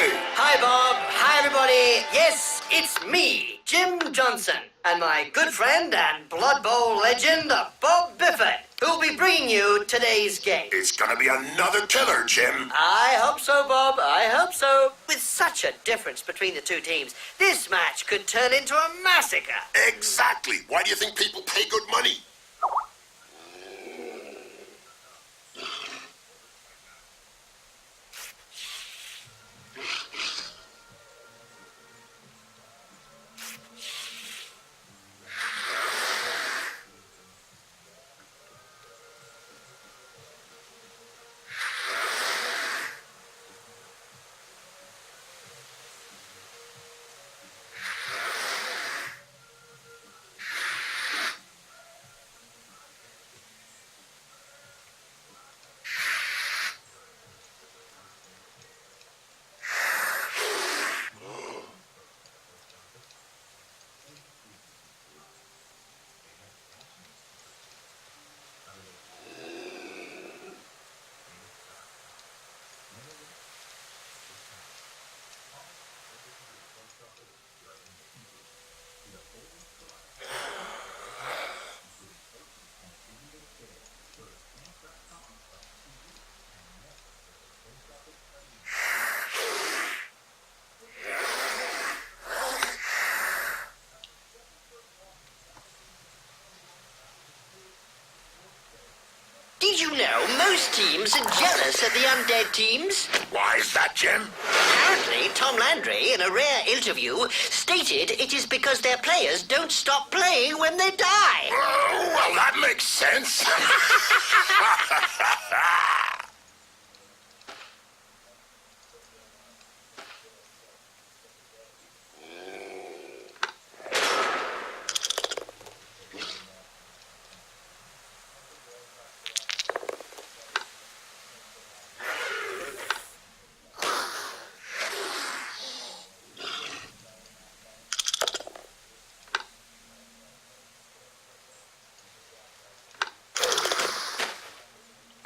Hi, Bob. Hi, everybody. Yes, it's me, Jim Johnson, and my good friend and Blood Bowl legend, Bob Bifford, who'll be bringing you today's game. It's gonna be another killer, Jim. I hope so, Bob. I hope so. With such a difference between the two teams, this match could turn into a massacre. Exactly. Why do you think people pay good money? Did you know most teams are jealous of the Undead teams? Why is that, Jim? Apparently, Tom Landry, in a rare interview, stated it is because their players don't stop playing when they die. Oh, well, that makes sense.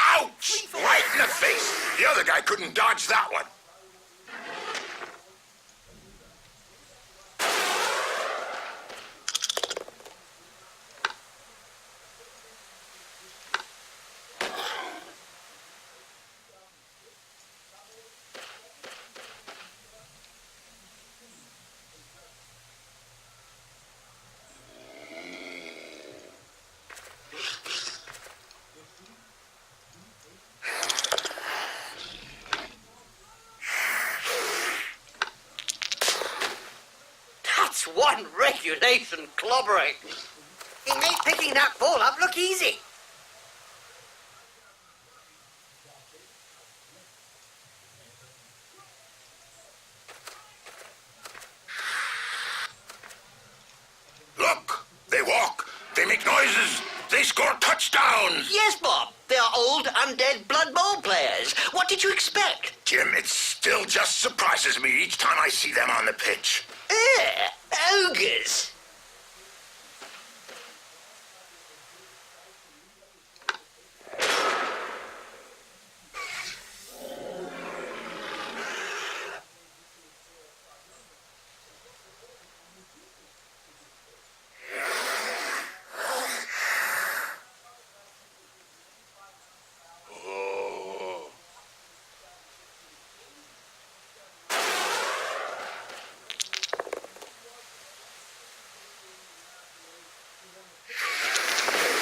Ouch! Right in the face. The other guy couldn't dodge that one. That's one regulation clobbering. It made picking that ball up look easy. Look, they walk, they make noises, they score touchdowns. Yes, Bob. They are old Undead Blood Bowl players. What did you expect? Jim, it still just surprises me each time I see them on the pitch. Ogres.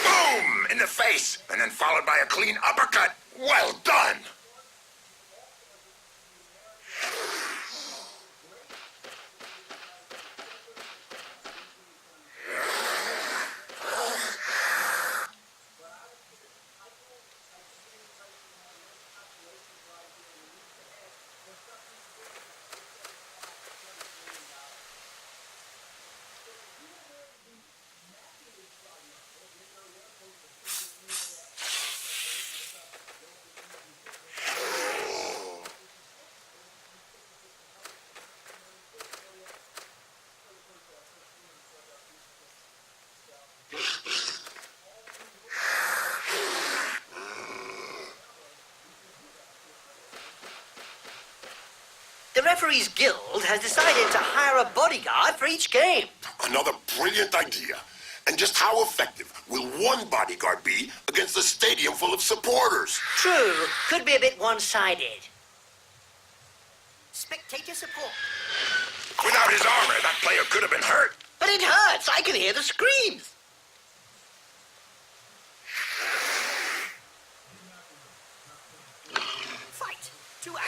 Boom! In the face, and then followed by a clean uppercut. Well done! The Referees Guild has decided to hire a bodyguard for each game. Another brilliant idea. And just how effective will one bodyguard be against a stadium full of supporters? True, could be a bit one-sided. Spectator support. Without his armor, that player could have been hurt. But it hurts. I can hear the screams. Fight. 2 hours.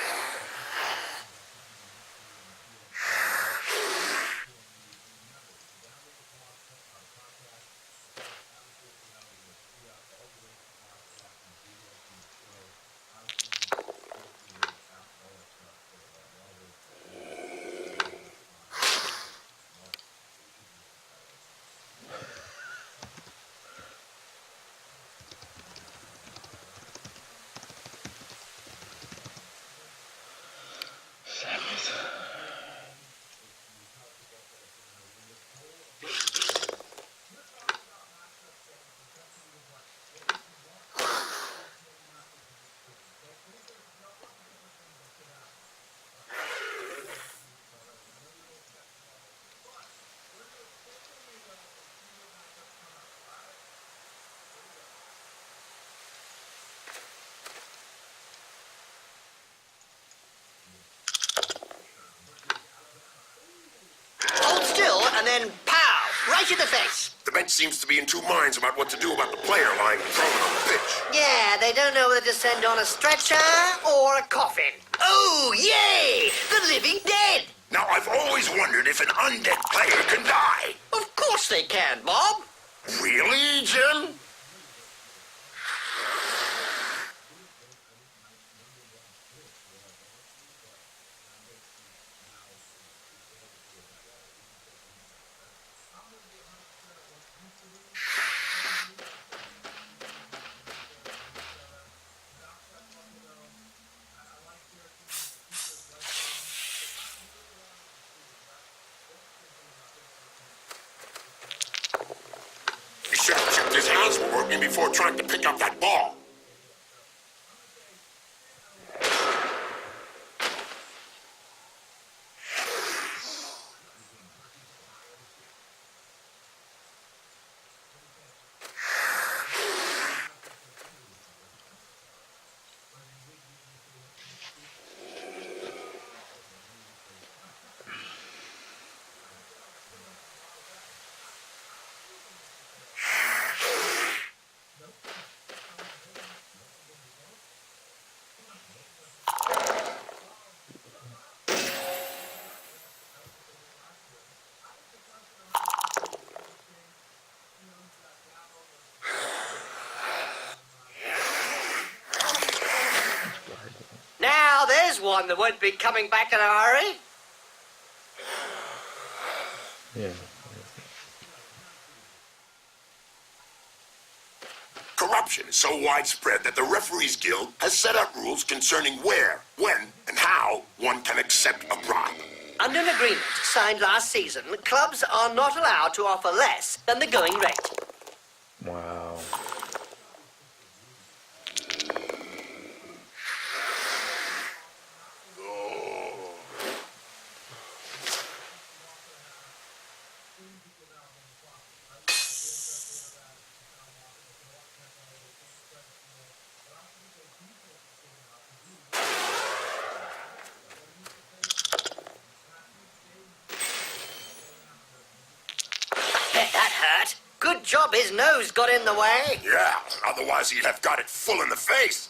Hold still and then pow! Right in the face. The bench seems to be in two minds about what to do about the player lying prone on the pitch. Yeah, they don't know whether to send on a stretcher or a coffin. Oh, yay! The living dead! Now, I've always wondered if an undead player can die. Of course they can, Bob. Really, Jim? He should have checked his hands were working before trying to pick up that ball. Now there's one that won't be coming back in a hurry. Yeah. Corruption is so widespread that the Referees Guild has set up rules concerning where, when, and how one can accept a bribe. Under an agreement signed last season, clubs are not allowed to offer less than the going rate. Wow. Bet that hurt. Good job his nose got in the way. Yeah, otherwise he'd have got it full in the face.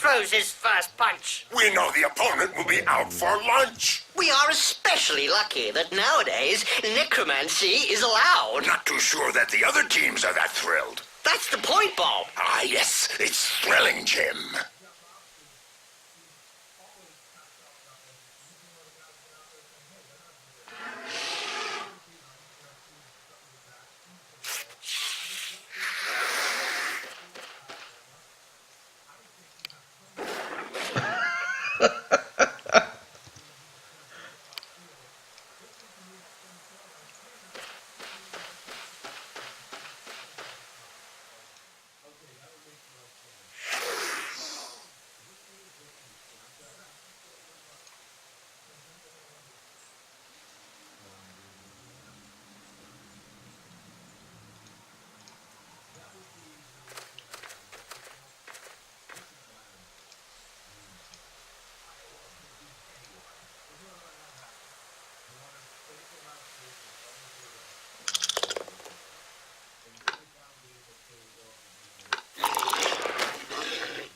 throws his first punch. We know the opponent will be out for lunch. We are especially lucky that nowadays necromancy is allowed. Not too sure that the other teams are that thrilled. That's the point, Bob. Ah, yes, it's thrilling, Jim.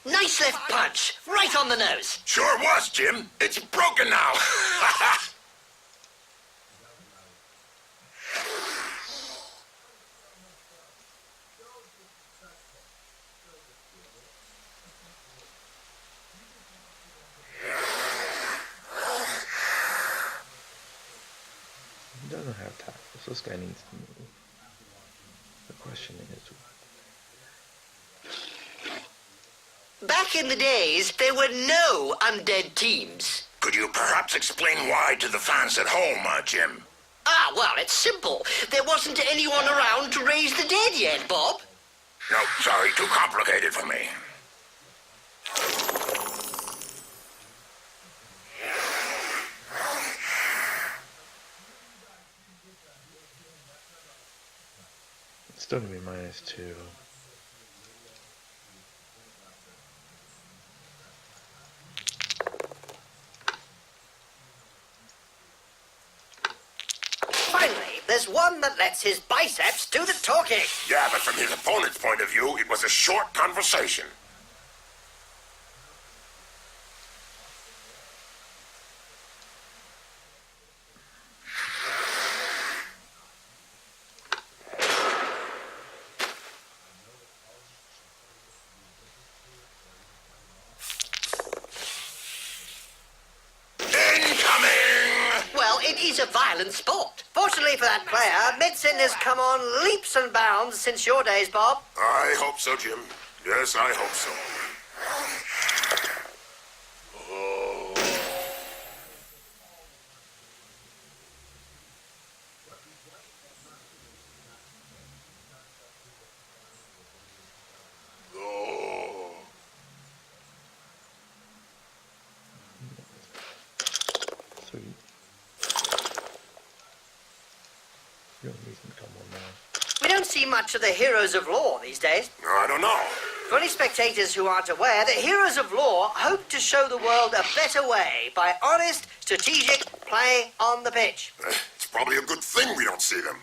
Nice left punch, right on the nose. Sure was, Jim. It's broken now. He doesn't have tackles. This guy needs to move. The question is, Back in the days, there were no undead teams. Could you perhaps explain why to the fans at home, Jim? Ah, well, it's simple. There wasn't anyone around to raise the dead yet, Bob. No, sorry, too complicated for me. it's still gonna be -2. Finally, there's one that lets his biceps do the talking. Yeah, but from his opponent's point of view, it was a short conversation. Well, it is a violent sport. Fortunately for that player, medicine has come on leaps and bounds since your days, Bob. I hope so, Jim. Yes, I hope so. Oh. Oh. Sweet. You don't need him to come on now. We don't see much of the heroes of law these days. I don't know. For any spectators who aren't aware, the heroes of law hope to show the world a better way by honest, strategic play on the pitch. It's probably a good thing we don't see them.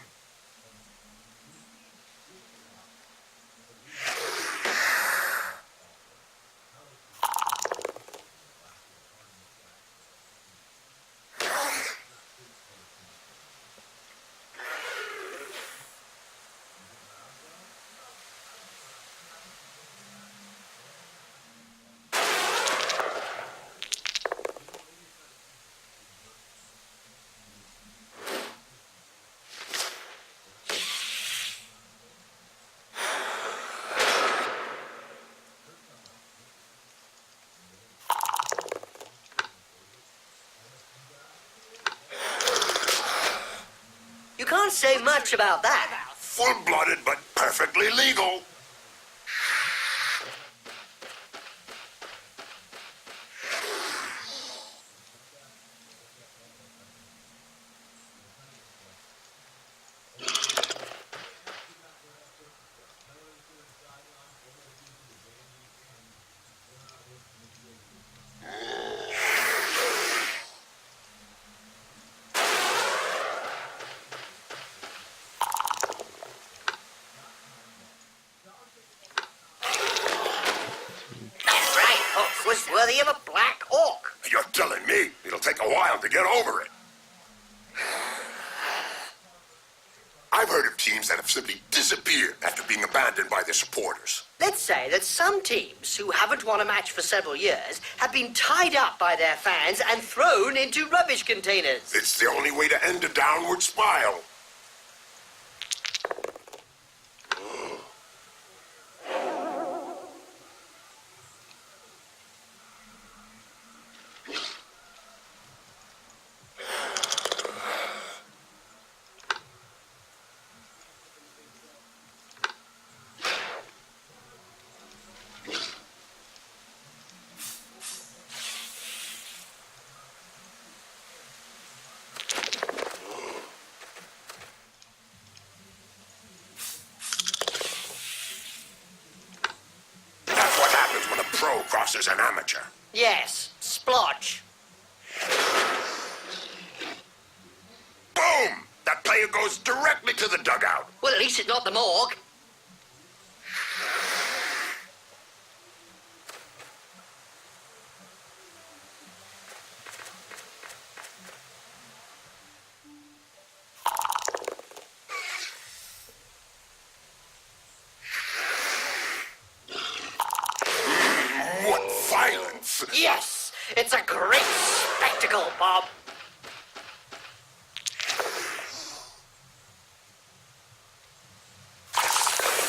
You can't say much about that. Full-blooded but perfectly legal. worthy of a black orc. You're telling me it'll take a while to get over it. I've heard of teams that have simply disappeared after being abandoned by their supporters. Let's say that some teams who haven't won a match for several years have been tied up by their fans and thrown into rubbish containers. It's the only way to end a downward spiral. Pro crosses an amateur. Yes, splodge. Boom! That player goes directly to the dugout. Well, at least it's not the morgue. Violence! Yes! It's a great spectacle, Bob.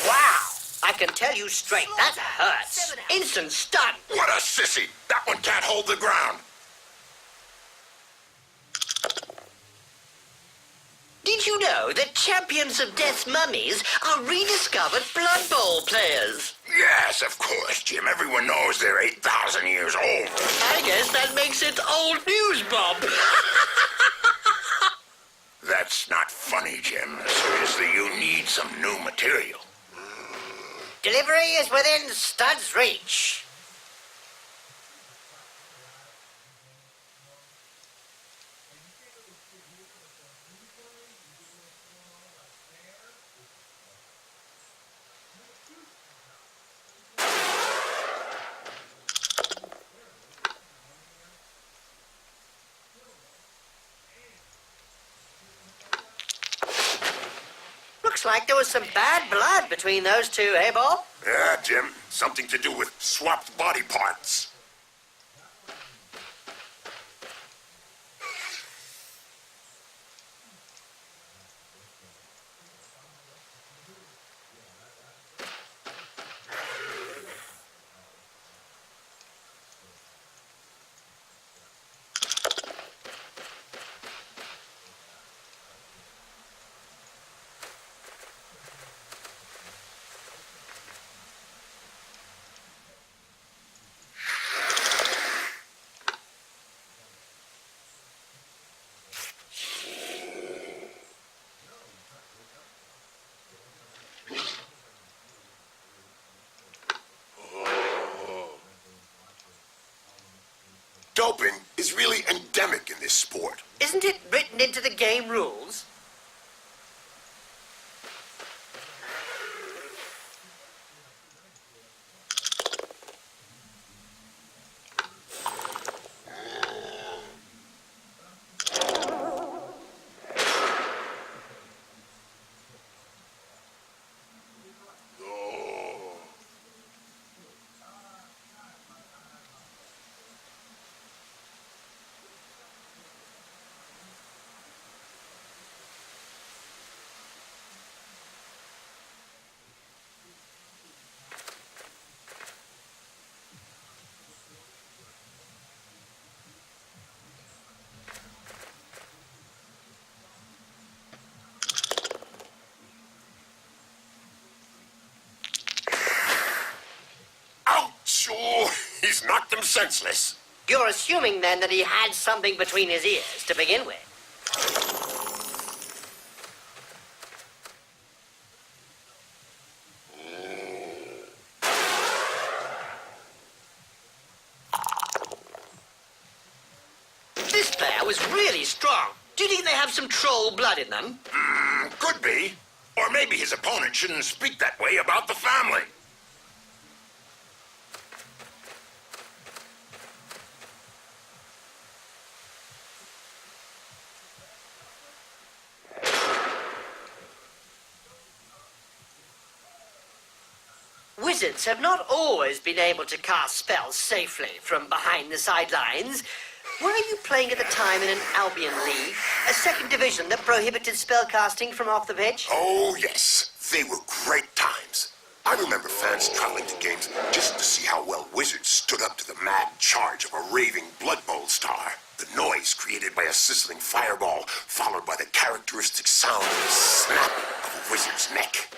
Wow! I can tell you straight, that hurts. Instant stun. What a sissy! That one can't hold the ground. Did you know that Champions of Death's mummies are rediscovered Blood Bowl players? Yes, of course, Jim. Everyone knows they're 8,000 years old. I guess that makes it old news, Bob. That's not funny, Jim. Seriously, you need some new material. Delivery is within Stud's reach. Looks like there was some bad blood between those two, eh, Bob? Yeah, Jim. Something to do with swapped body parts. Doping is really endemic in this sport. Isn't it written into the game rules? Oh, he's knocked him senseless. You're assuming, then, that he had something between his ears to begin with. This player was really strong. Do you think they have some troll blood in them? Could be. Or maybe his opponent shouldn't speak that way about the family. wizards have not always been able to cast spells safely from behind the sidelines. Were you playing at the time in an Albion League, a second division that prohibited spellcasting from off the pitch? Oh, yes. They were great times. I remember fans traveling to games just to see how well wizards stood up to the mad charge of a raving Blood Bowl star. The noise created by a sizzling fireball, followed by the characteristic sound of the snap of a wizard's neck.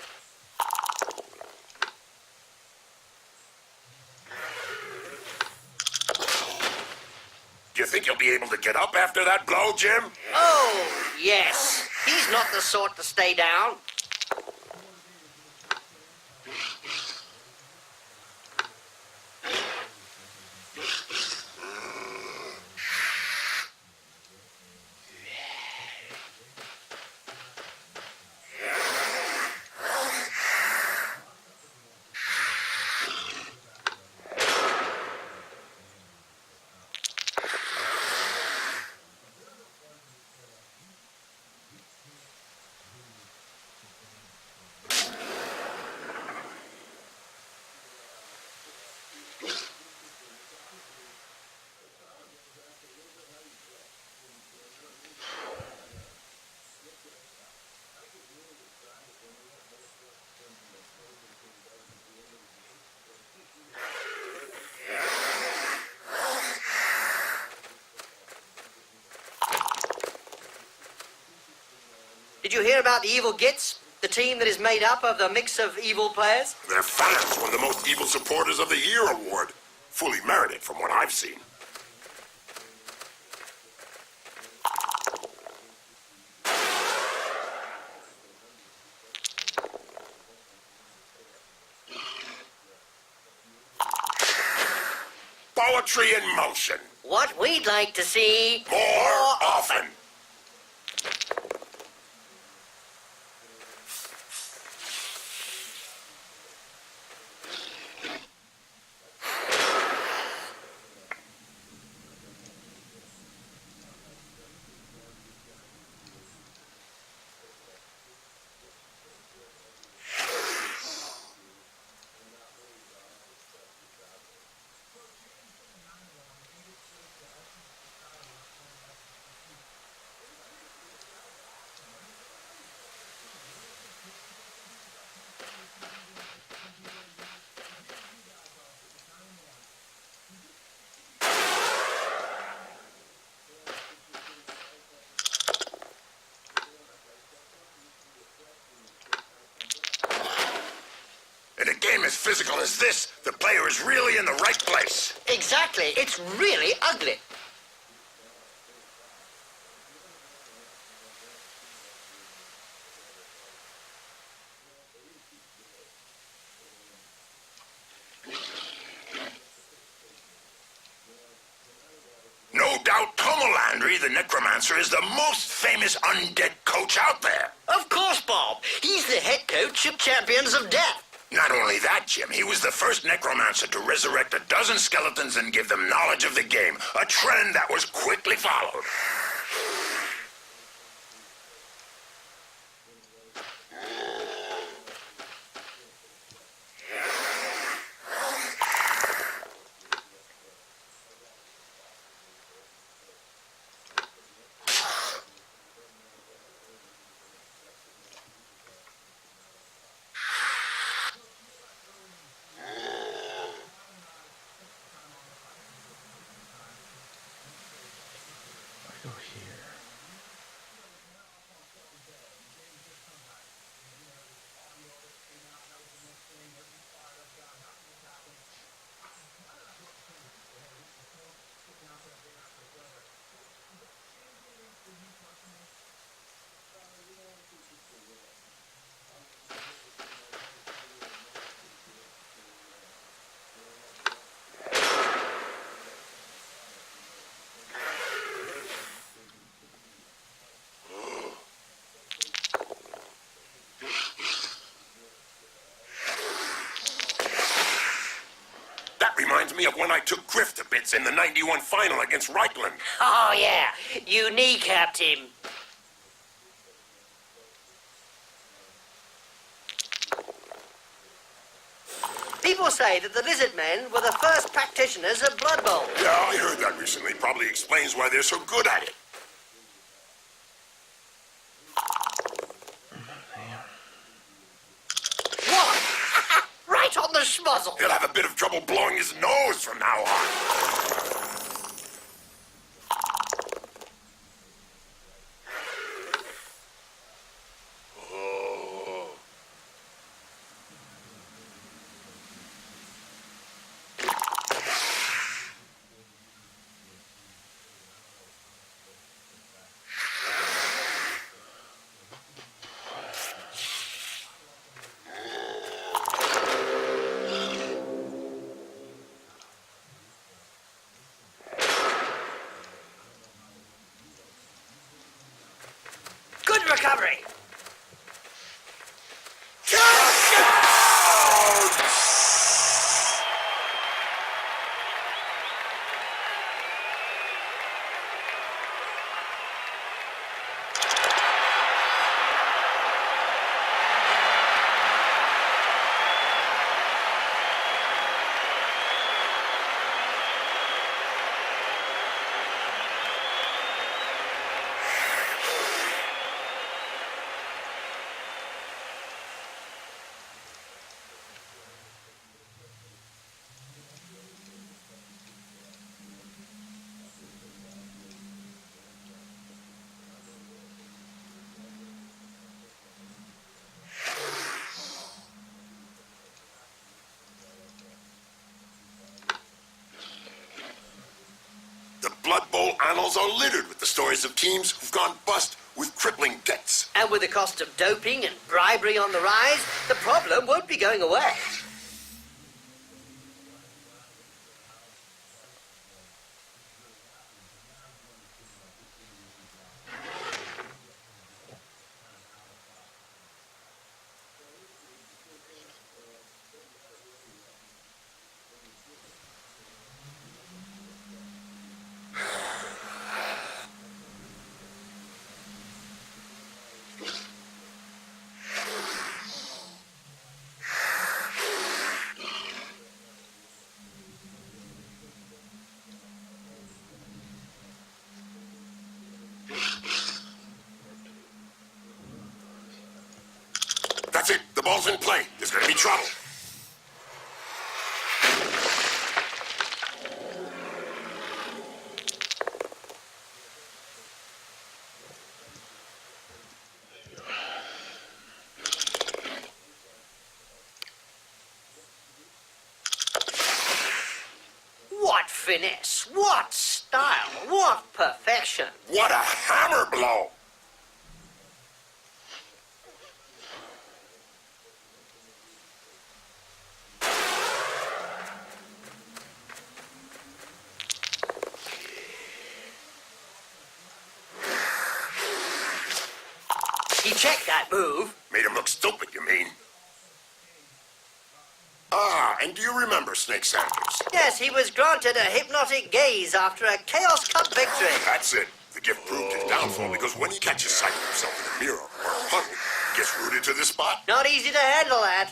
Do you think you'll be able to get up after that blow, Jim? Oh, yes. He's not the sort to stay down. Did you hear about the Evil Gits? The team that is made up of the mix of evil players? Their fans won the Most Evil Supporters of the Year award. Fully merited from what I've seen. Poetry in motion. What we'd like to see More often. In a game as physical as this, the player is really in the right place. Exactly. It's really ugly. No doubt Tomolandry, the necromancer, is the most famous undead coach out there. Of course, Bob. He's the head coach of Champions of Death. Not only that, Jim, he was the first necromancer to resurrect a dozen skeletons and give them knowledge of the game, a trend that was quickly followed. Go here. Reminds me of when I took Griff to bits in the 91 final against Reichland. Oh, yeah. You kneecapped him. People will say that the Lizardmen were the first practitioners of Blood Bowl. Yeah, I heard that recently. Probably explains why they're so good at it. What? Right on the schmuzzle. He'll have a bit of trouble blowing his nose from now on. Good recovery. The Blood Bowl annals are littered with the stories of teams who've gone bust with crippling debts. And with the cost of doping and bribery on the rise, the problem won't be going away. That's it. The ball's in play. There's going to be trouble. What finesse, what style, what perfection. What a hammer blow! He checked that move. Made him look stupid, you mean? Ah, and do you remember Snake Sanders? Yes, he was granted a hypnotic gaze after a Chaos Cup victory. That's it. The gift proved his downfall because when he catches sight of himself in a mirror or a puddle, he gets rooted to the spot. Not easy to handle that.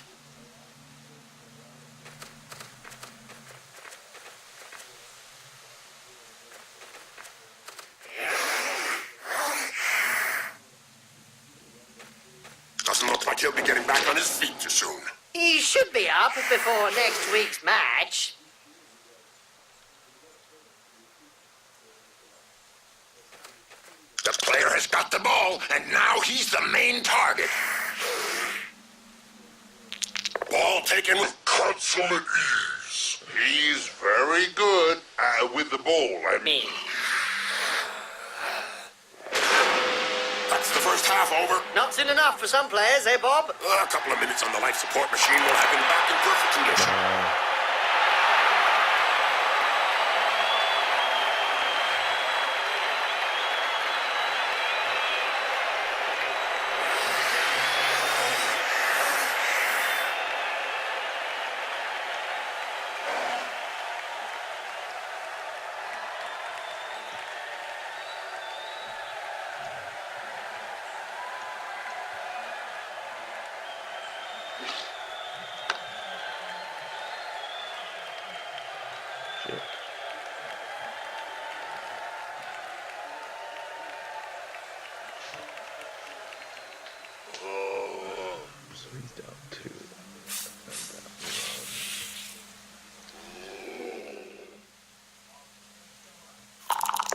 Doesn't look like he'll be getting back on his feet too soon. He should be up before next week's match. The player has got the ball, and now he's the main target. Ball taken with consummate ease. He's very good with the ball. Me. That's the first half over. Not soon enough for some players, eh, Bob? A couple of minutes on the life support machine will have him back in perfect condition. Shit. So he's down 2. I'm down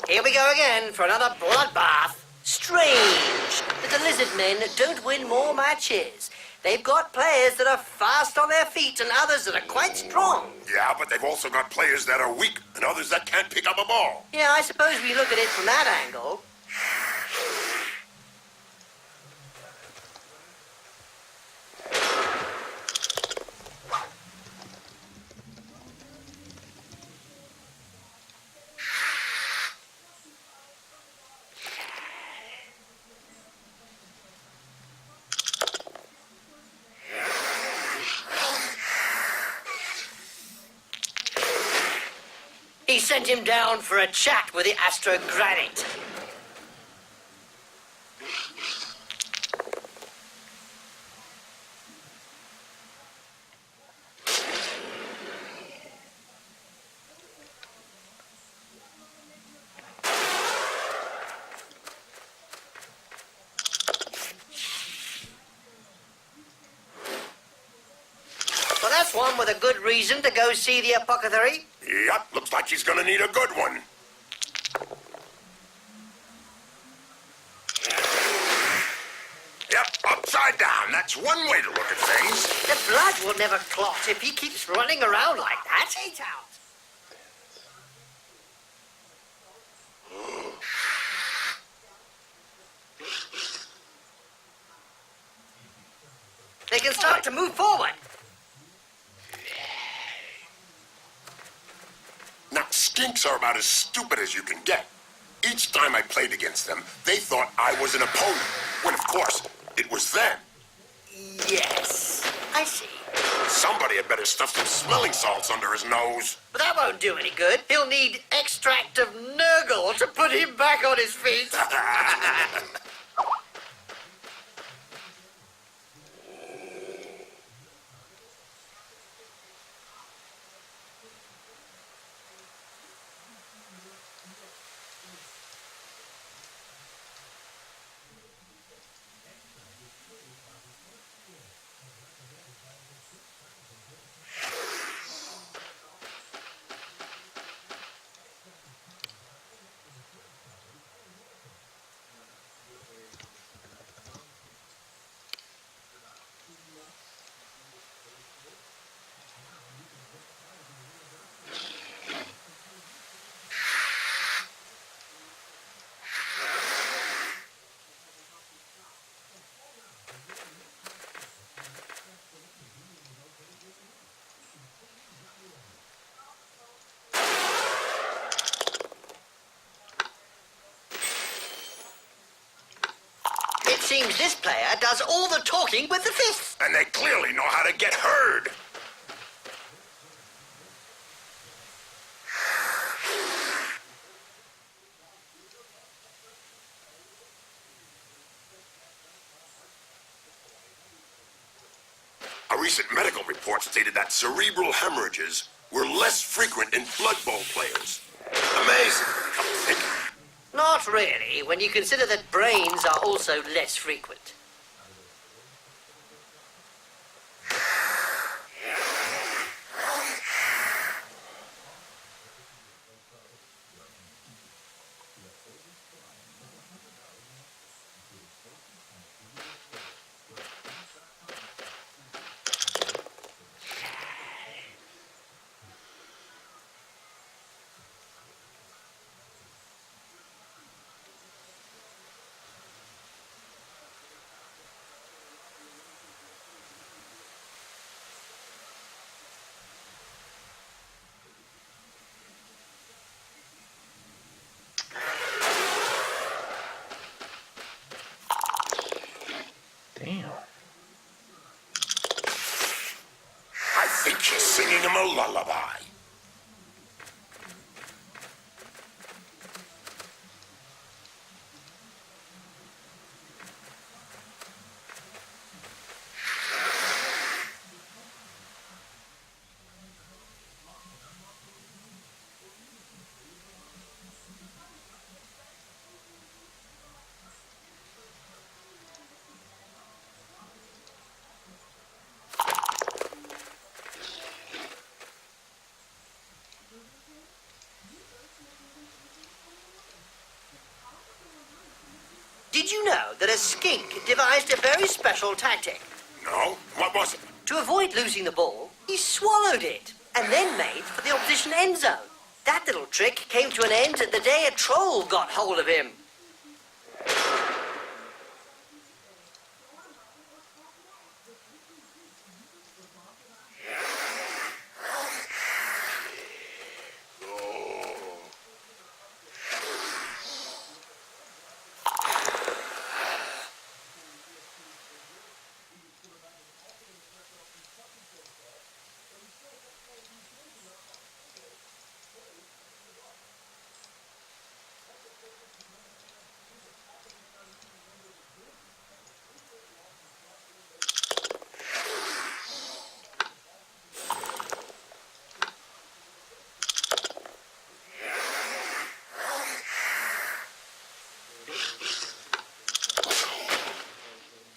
1. Here we go again for another bloodbath. Strange that the Lizardmen don't win more matches. They've got players that are fast on their feet and others that are quite strong. Yeah, but they've also got players that are weak and others that can't pick up a ball. Yeah, I suppose we look at it from that angle. He sent him down for a chat with the Astro Granite. Well, that's one with a good reason to go see the apothecary. Yep, looks like he's gonna need a good one. Yep, upside down. That's one way to look at things. The blood will never clot if he keeps running around like that. Ain't out. They can start to move forward. Now, skinks are about as stupid as you can get. Each time I played against them, they thought I was an opponent, when of course, it was them. Yes, I see. Somebody had better stuff some smelling salts under his nose. But that won't do any good. He'll need extract of Nurgle to put him back on his feet. It seems this player does all the talking with the fists. And they clearly know how to get heard. A recent medical report stated that cerebral hemorrhages were less frequent in Blood Bowl players. Amazing. Come to think of it. Not really, when you consider that brains are also less frequent. Damn. I think she's singing him a lullaby. Did you know that a skink devised a very special tactic? No? What was it? To avoid losing the ball, he swallowed it and then made for the opposition end zone. That little trick came to an end the day a troll got hold of him.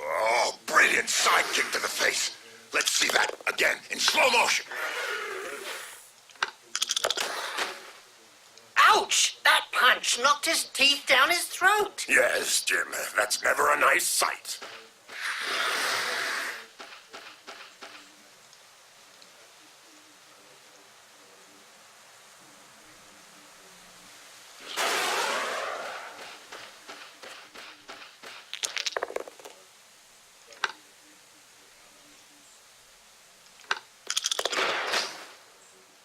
Oh, brilliant sidekick to the face. Let's see that again in slow motion. Ouch! That punch knocked his teeth down his throat. Yes, Jim, that's never a nice sight.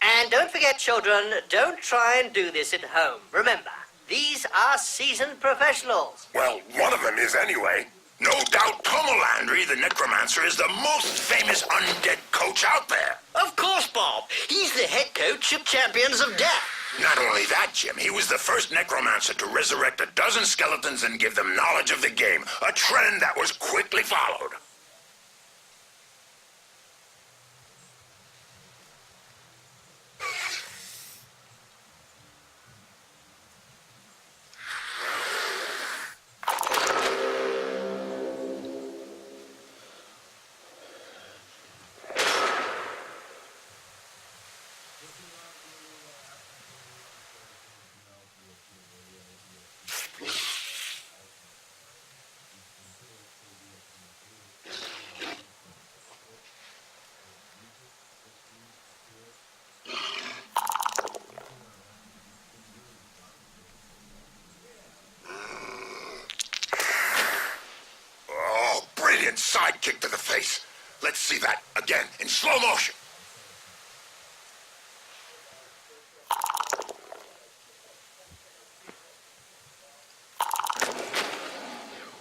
And don't forget, children, don't try and do this at home. Remember, these are seasoned professionals. Well, one of them is anyway. No doubt Tomo Landry, the necromancer, is the most famous undead coach out there. Of course, Bob. He's the head coach of Champions of Death. Not only that, Jim, he was the first necromancer to resurrect a dozen skeletons and give them knowledge of the game, a trend that was quickly followed. Brilliant sidekick to the face. Let's see that again in slow motion.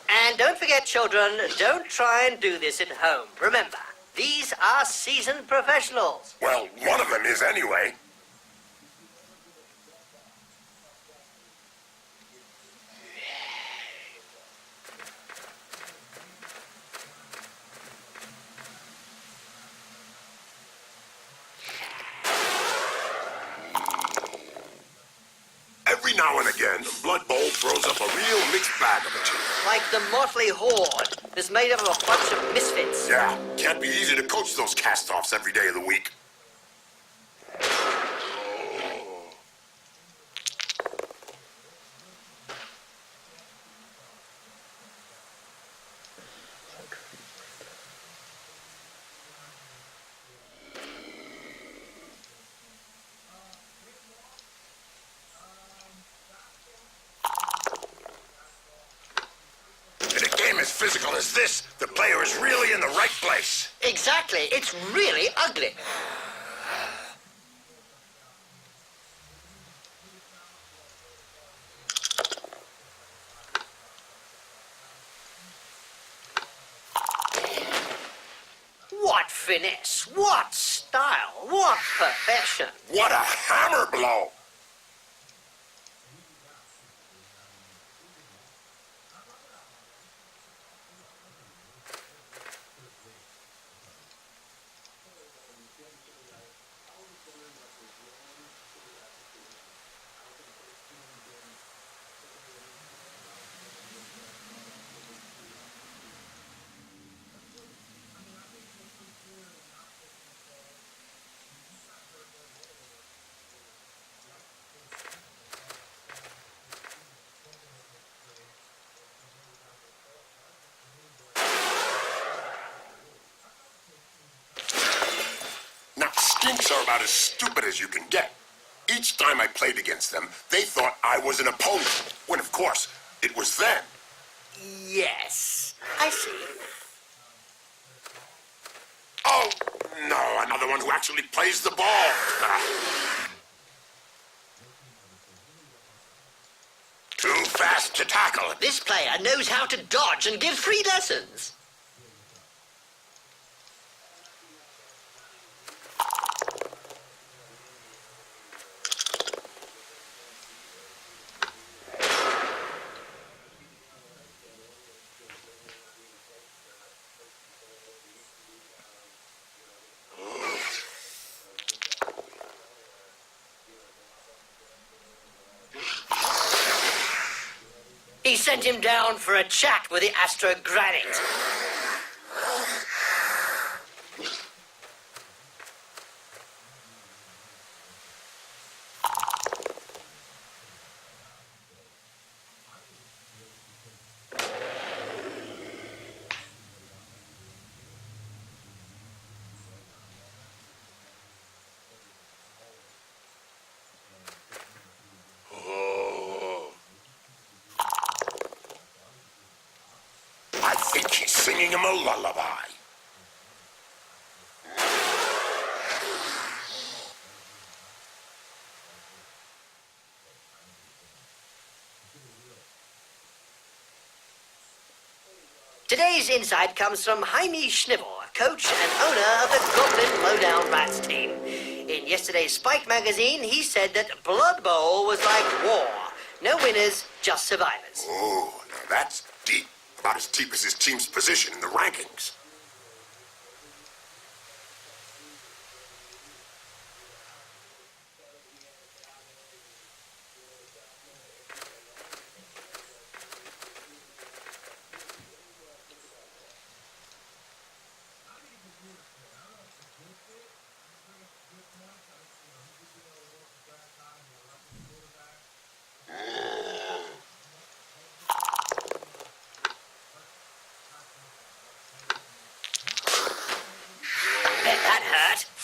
And don't forget, children, don't try and do this at home. Remember, these are seasoned professionals. Well, one of them is anyway. Every now and again, the Blood Bowl throws up a real mixed bag of the two. Like the motley horde that's made up of a bunch of misfits. Yeah, can't be easy to coach those cast-offs every day of the week. In a game as physical as this, the player is really in the right place. Exactly. It's really ugly. What finesse, what style, what perfection. What a hammer blow! Greeks are about as stupid as you can get. Each time I played against them, they thought I was an opponent, when of course, it was them. Yes, I see. Oh, no, another one who actually plays the ball. Ah. Too fast to tackle. This player knows how to dodge and give free lessons. He sent him down for a chat with the Astro Granite. I think he's singing him a lullaby. Today's insight comes from Jaime Schnibbel, coach and owner of the Goblin Lowdown Rats team. In yesterday's Spike magazine, he said that Blood Bowl was like war. No winners, just survivors. Oh, now that's deep. About as deep as his team's position in the rankings.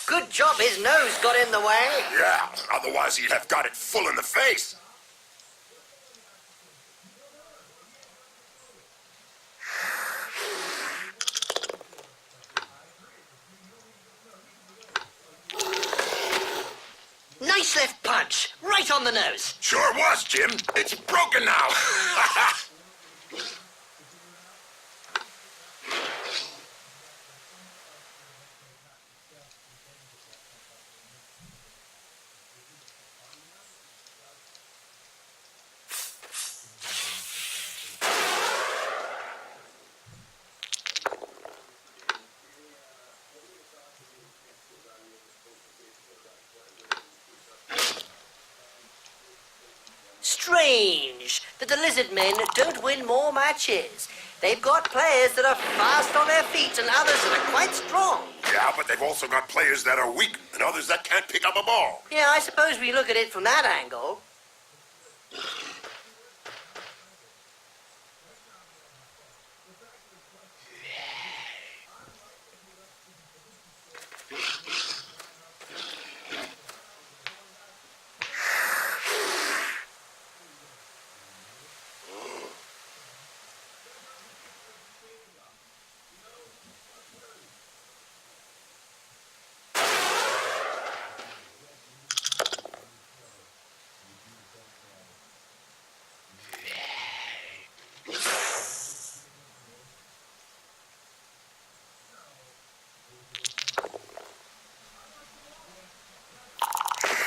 Good job his nose got in the way. Yeah, otherwise he'd have got it full in the face. Nice left punch, right on the nose. Sure was, Jim. It's broken now. Strange that the Lizardmen don't win more matches. They've got players that are fast on their feet and others that are quite strong. Yeah, but they've also got players that are weak and others that can't pick up a ball. Yeah, I suppose we look at it from that angle.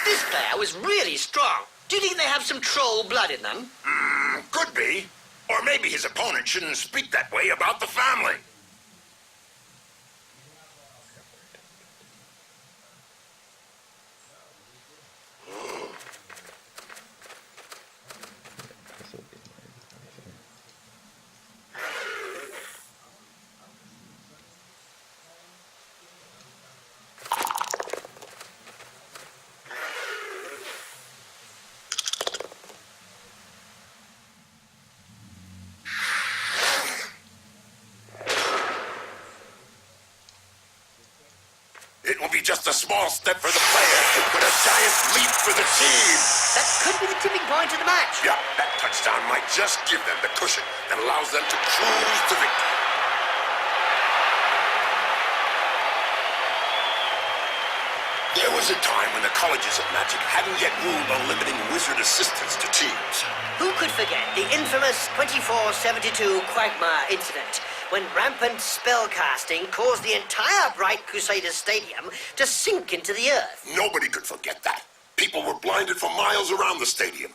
This player was really strong. Do you think they have some troll blood in them? Could be. Or maybe his opponent shouldn't speak that way about the family. This will be mine. be just a small step for the player, but a giant leap for the team. That could be the tipping point of the match. Yeah, that touchdown might just give them the cushion that allows them to cruise to victory. There was a time when the colleges of magic hadn't yet ruled on limiting wizard assistants to teams. Who could forget the infamous 2472 Quagmire incident, when rampant spellcasting caused the entire Bright Crusaders Stadium to sink into the earth? Nobody could forget that. People were blinded for miles around the stadium.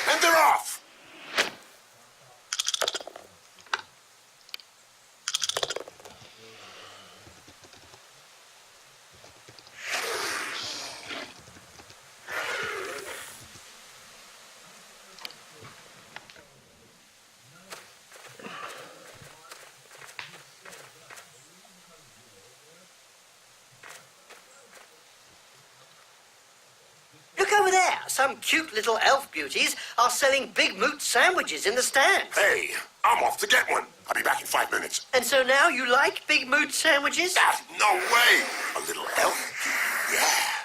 And they're off! Look over there. Some cute little elf beauties are selling Big Moot sandwiches in the stands. Hey, I'm off to get one. I'll be back in 5 minutes. And so now you like Big Moot sandwiches? Ah, no way! A little elf? Yeah.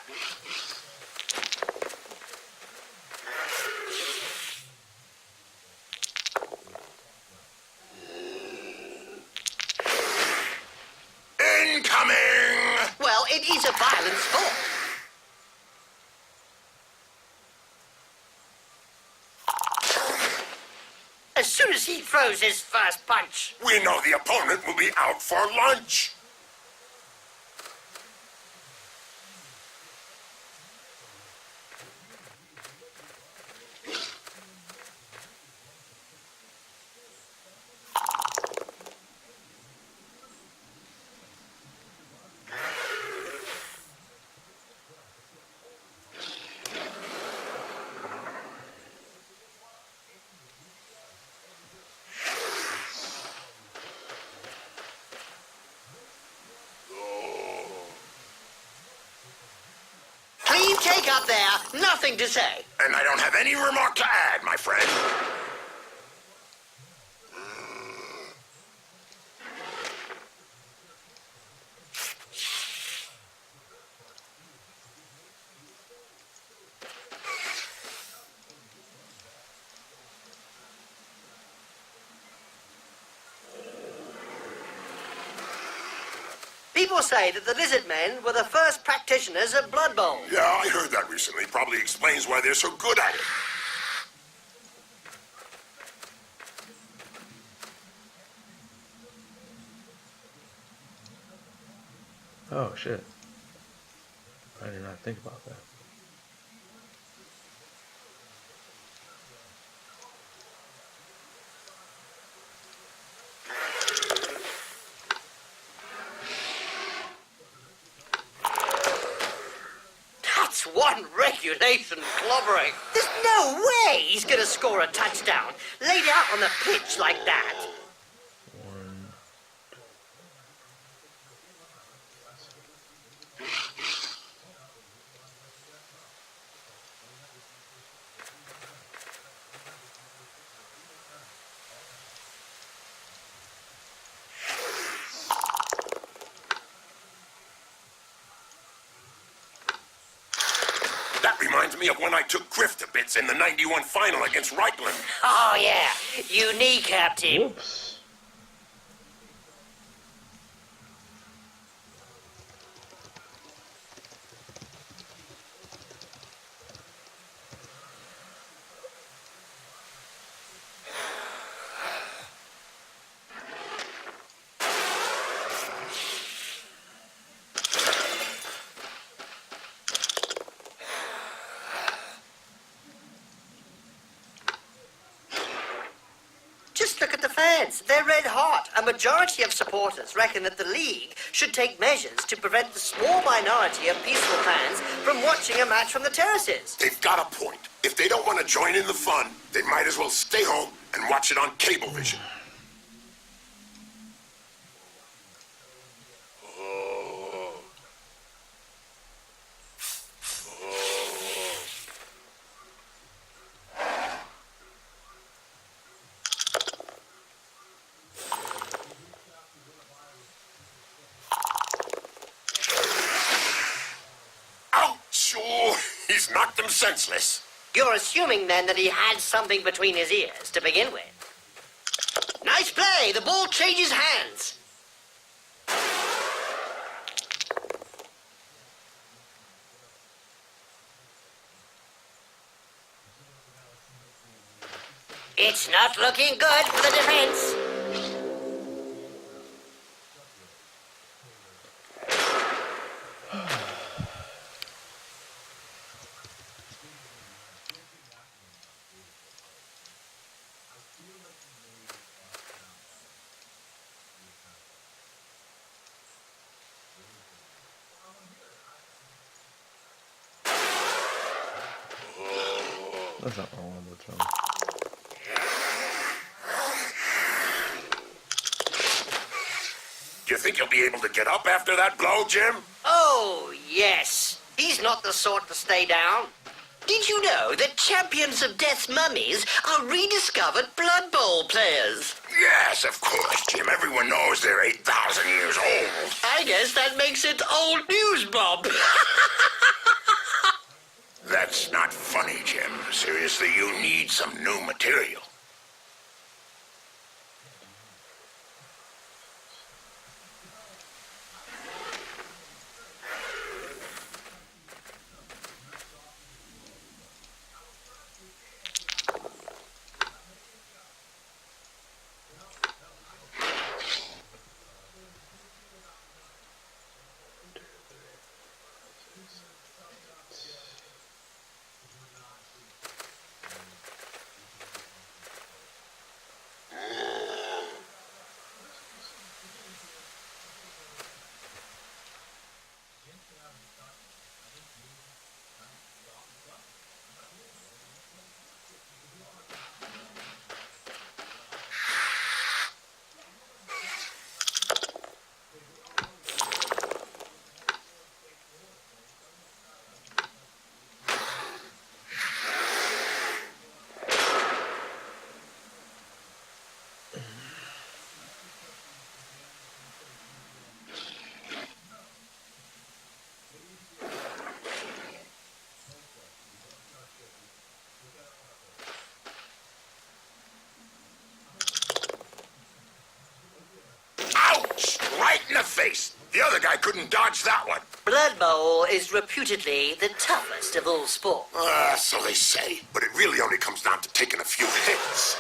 Incoming! Well, it is a violent sport. As soon as he throws his first punch. We know the opponent will be out for lunch. Clean cake up there. Nothing to say. And I don't have any remark to add, my friend. People say that the Lizardmen were the first practitioners of Blood Bowl. Yeah, I heard that recently. Probably explains why they're so good at it. Oh shit. I did not think about that. That's one regulation clobbering. There's no way he's going to score a touchdown laid out on the pitch like that. One. That reminds me of when I took Griff to bits in the 91 final against Reichland. Oh, yeah. You kneecapped him. Whoops. heart, a majority of supporters reckon that the league should take measures to prevent the small minority of peaceful fans from watching a match from the terraces. They've got a point. If they don't want to join in the fun, they might as well stay home and watch it on Cablevision. He's knocked him senseless. You're assuming, then, that he had something between his ears to begin with. Nice play! The ball changes hands. It's not looking good for the defense. That's not wrong with the drum. Do you think he'll be able to get up after that blow, Jim? Oh, yes. He's not the sort to stay down. Did you know that champions of death's mummies are rediscovered Blood Bowl players? Yes, of course, Jim. Everyone knows they're 8,000 years old. I guess that makes it old news, Bob. That's not funny, Jim. Seriously, you need some new material. Right in the face. The other guy couldn't dodge that one. Blood Bowl is reputedly the toughest of all sports. So they say. But it really only comes down to taking a few hits.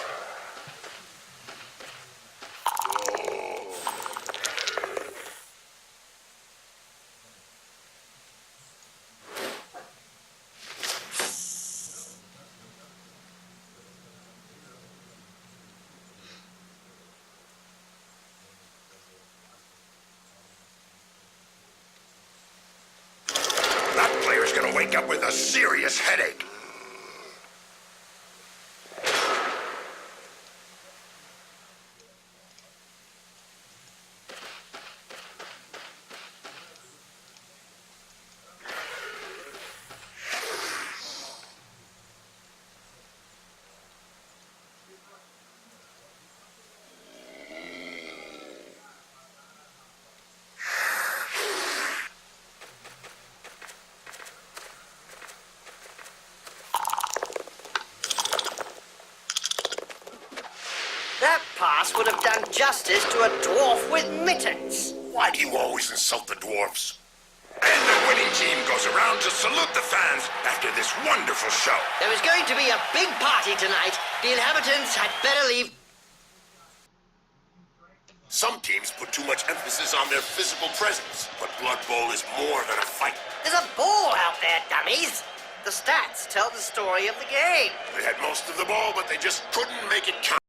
Gonna wake up with a serious headache. That pass would have done justice to a dwarf with mittens. Why do you always insult the dwarfs? And the winning team goes around to salute the fans after this wonderful show. There is going to be a big party tonight. The inhabitants had better leave. Some teams put too much emphasis on their physical presence, but Blood Bowl is more than a fight. There's a ball out there, dummies. The stats tell the story of the game. They had most of the ball, but they just couldn't make it count.